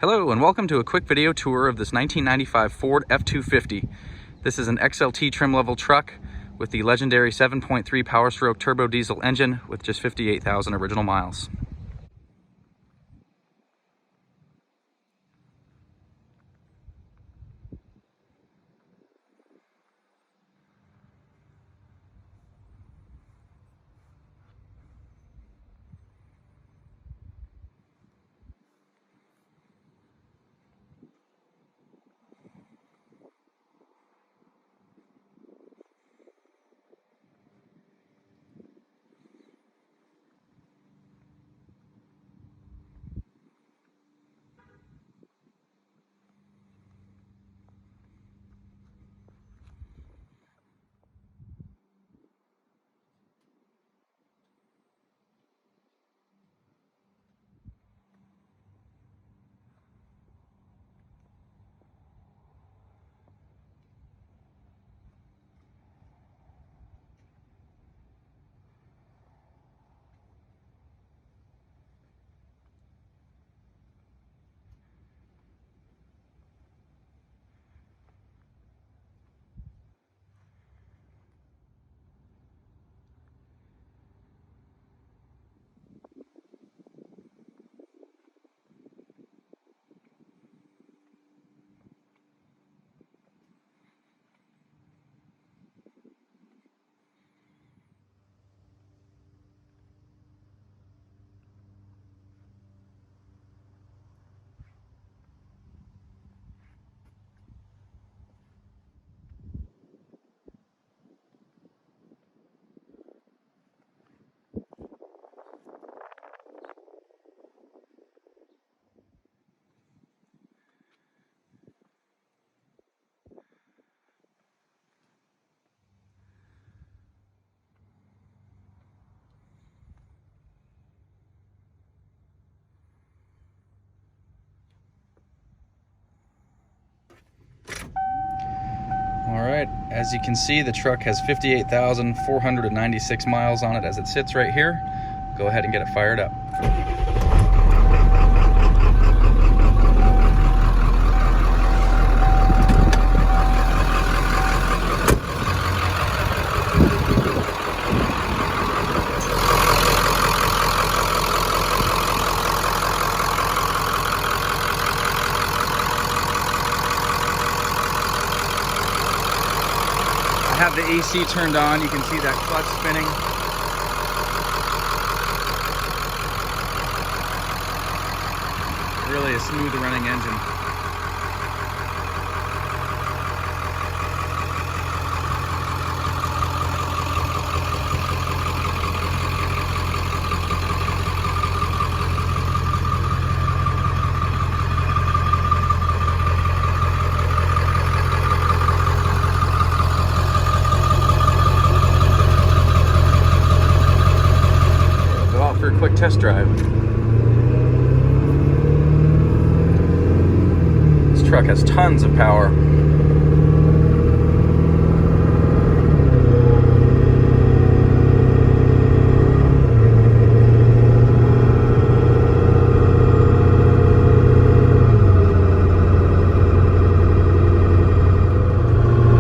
Hello and welcome to a quick video tour of this 1995 Ford F-250. This is an XLT trim level truck with the legendary 7.3 Power Stroke turbo diesel engine with just 58,000 original miles. Alright, as you can see, the truck has 58,496 miles on it as it sits right here. Go ahead and get it fired up. I have the AC turned on. You can see that clutch spinning. Really a smooth running engine. For a quick test drive. This truck has tons of power.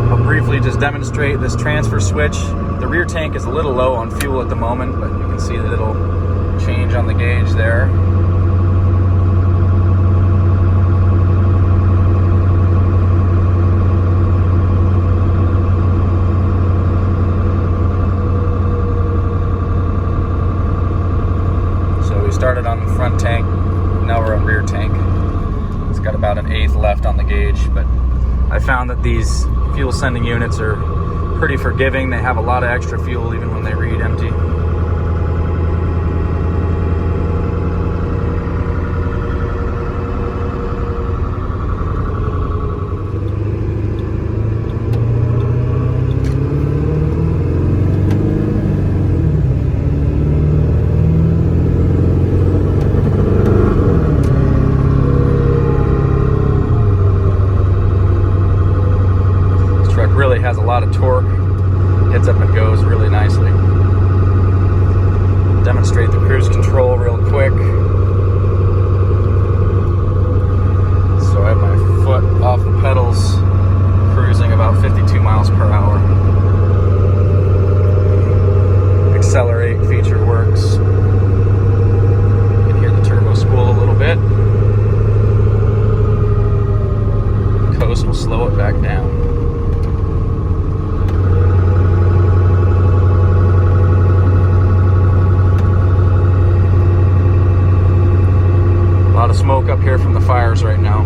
I'll briefly just demonstrate this transfer switch. The rear tank is a little low on fuel at the moment, but you can see that it'll change on the gauge there. So we started on the front tank, now we're on rear tank. It's got about an eighth left on the gauge, but I found that these fuel sending units are pretty forgiving. They have a lot of extra fuel even when they read empty. Really has a lot of torque, gets up and goes really nicely. We'll slow it back down. A lot of smoke up here from the fires right now.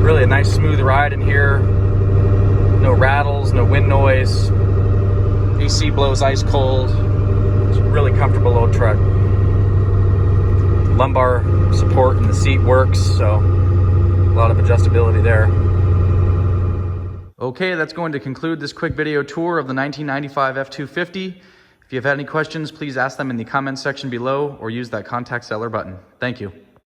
Really a nice smooth ride in here. No rattles, no wind noise. AC blows ice cold. It's a really comfortable old truck. Lumbar support in the seat works, so a lot of adjustability there. Okay, that's going to conclude this quick video tour of the 1995 F-250. If you have any questions, please ask them in the comments section below or use that contact seller button. Thank you.